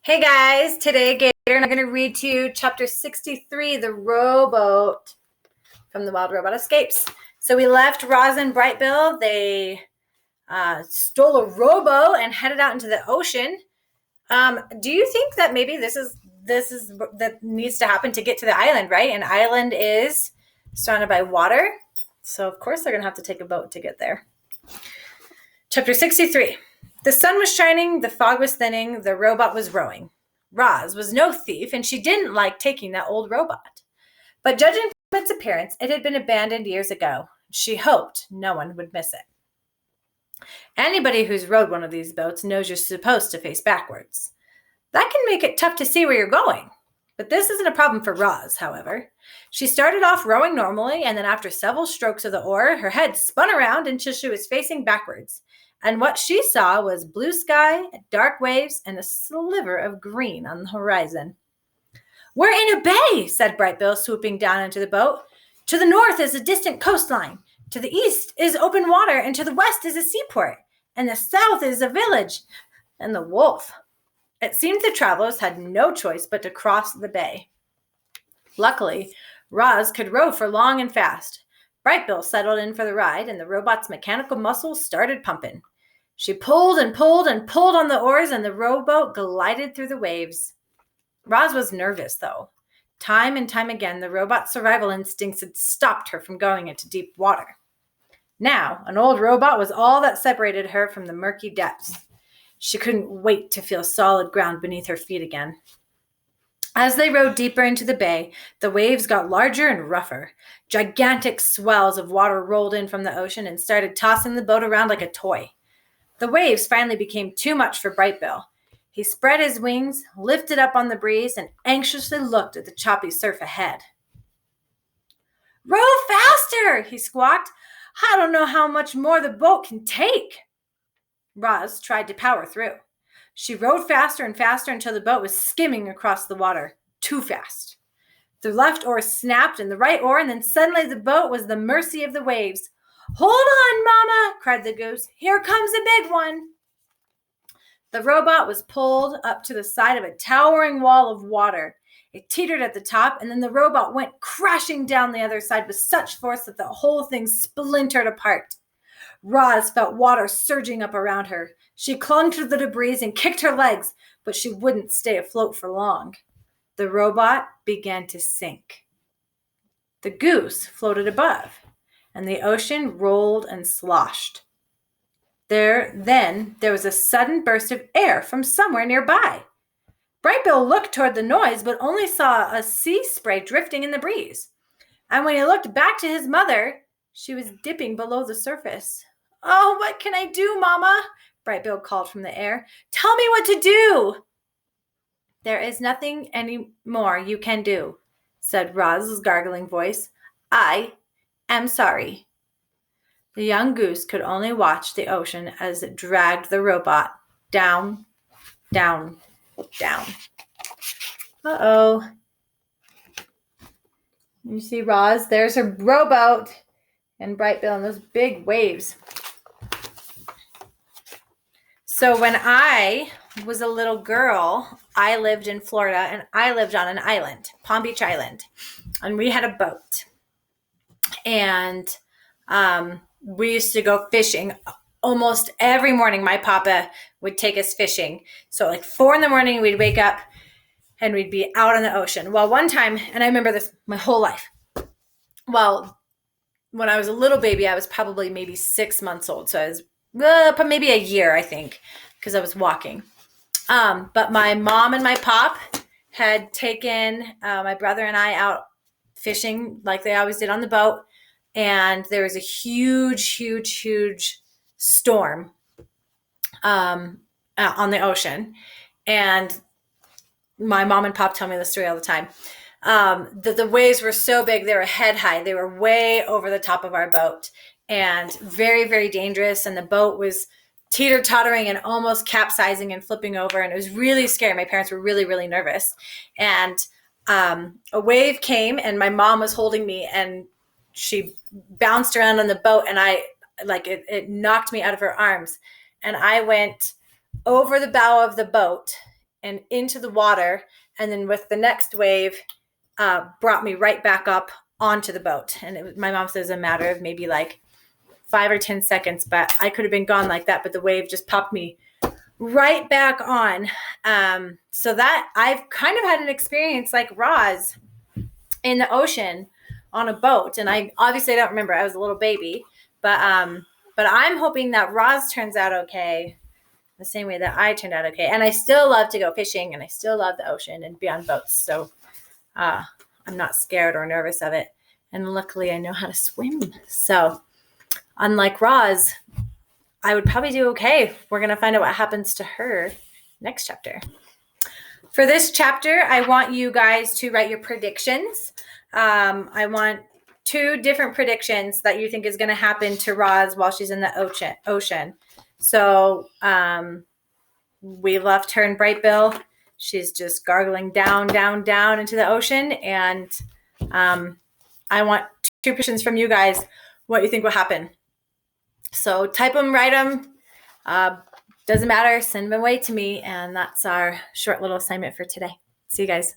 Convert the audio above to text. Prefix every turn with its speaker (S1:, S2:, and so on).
S1: Hey guys, today Gator and I'm going to read to you chapter 63, The Rowboat from the Wild Robot Escapes. So we left Roz and Brightbill. They stole a rowboat and headed out into the ocean. Do you think that maybe this is that needs to happen to get to the island, right? An island is surrounded by water, so of course they're going to have to take a boat to get there. Chapter 63. The sun was shining, the fog was thinning, the robot was rowing. Roz was no thief, and she didn't like taking that old robot. But judging from its appearance, it had been abandoned years ago. She hoped no one would miss it. Anybody who's rowed one of these boats knows you're supposed to face backwards. That can make it tough to see where you're going. But this isn't a problem for Roz, however. She started off rowing normally, and then after several strokes of the oar, her head spun around until she was facing backwards. And what she saw was blue sky, dark waves, and a sliver of green on the horizon. "We're in a bay," said Brightbill, swooping down into the boat. "To the north is a distant coastline. To the east is open water, and to the west is a seaport. And the south is a village. And the wolf." It seemed the travelers had no choice but to cross the bay. Luckily, Roz could row for long and fast. Brightbill settled in for the ride, and the robot's mechanical muscles started pumping. She pulled and pulled and pulled on the oars, and the rowboat glided through the waves. Roz was nervous, though. Time and time again, the robot's survival instincts had stopped her from going into deep water. Now, an old robot was all that separated her from the murky depths. She couldn't wait to feel solid ground beneath her feet again. As they rowed deeper into the bay, the waves got larger and rougher. Gigantic swells of water rolled in from the ocean and started tossing the boat around like a toy. The waves finally became too much for Brightbill. He spread his wings, lifted up on the breeze, and anxiously looked at the choppy surf ahead. "Row faster!" he squawked. "I don't know how much more the boat can take." Roz tried to power through. She rowed faster and faster until the boat was skimming across the water. Too fast. The left oar snapped and the right oar, and then suddenly the boat was the mercy of the waves. "Hold on, Mama!" cried the goose. "Here comes a big one." The robot was pulled up to the side of a towering wall of water. It teetered at the top, and then the robot went crashing down the other side with such force that the whole thing splintered apart. Roz felt water surging up around her. She clung to the debris and kicked her legs, but she wouldn't stay afloat for long. The robot began to sink. The goose floated above, and the ocean rolled and sloshed. Then there was a sudden burst of air from somewhere nearby. Brightbill looked toward the noise, but only saw a sea spray drifting in the breeze. And when he looked back to his mother, she was dipping below the surface. "Oh, what can I do, Mama?" Brightbill called from the air. "Tell me what to do." "There is nothing any more you can do," said Roz's gargling voice. "I am sorry." The young goose could only watch the ocean as it dragged the robot down, down, down. Uh-oh. You see Roz? There's her rowboat and Brightbill and those big waves. So when I was a little girl, I lived in Florida, and I lived on an island, Palm Beach Island, and we had a boat. And we used to go fishing almost every morning. My papa would take us fishing. So like 4 a.m, we'd wake up and we'd be out on the ocean. Well, one time, and I remember this my whole life. Well, when I was a little baby, I was probably maybe 6 months old. So I was maybe a year, I think, because I was walking. But my mom and my pop had taken my brother and I out fishing like they always did on the boat. And there was a huge storm on the ocean. And my mom and pop tell me this story all the time. The waves were so big, they were head high. They were way over the top of our boat and very, very dangerous. And the boat was teeter-tottering and almost capsizing and flipping over. And it was really scary. My parents were really, really nervous. And a wave came, and my mom was holding me, and she bounced around on the boat, and it knocked me out of her arms. And I went over the bow of the boat and into the water. And then with the next wave, brought me right back up onto the boat. And my mom says a matter of maybe like 5 or 10 seconds, but I could have been gone like that. But the wave just popped me right back on. So that I've kind of had an experience like Roz in the ocean on a boat. And I obviously don't remember. I was a little baby, but I'm hoping that Roz turns out okay, the same way that I turned out okay. And I still love to go fishing, and I still love the ocean and be on boats. So I'm not scared or nervous of it. And luckily I know how to swim. So unlike Roz, I would probably do okay. We're going to find out what happens to her next chapter. For this chapter, I want you guys to write your predictions. I want 2 different predictions that you think is going to happen to Roz while she's in the ocean. So we left her in Brightbill. She's just gargling down, down, down into the ocean. And I want 2 predictions from you guys, what you think will happen. So type them, write them. Doesn't matter. Send them away to me. And that's our short little assignment for today. See you guys.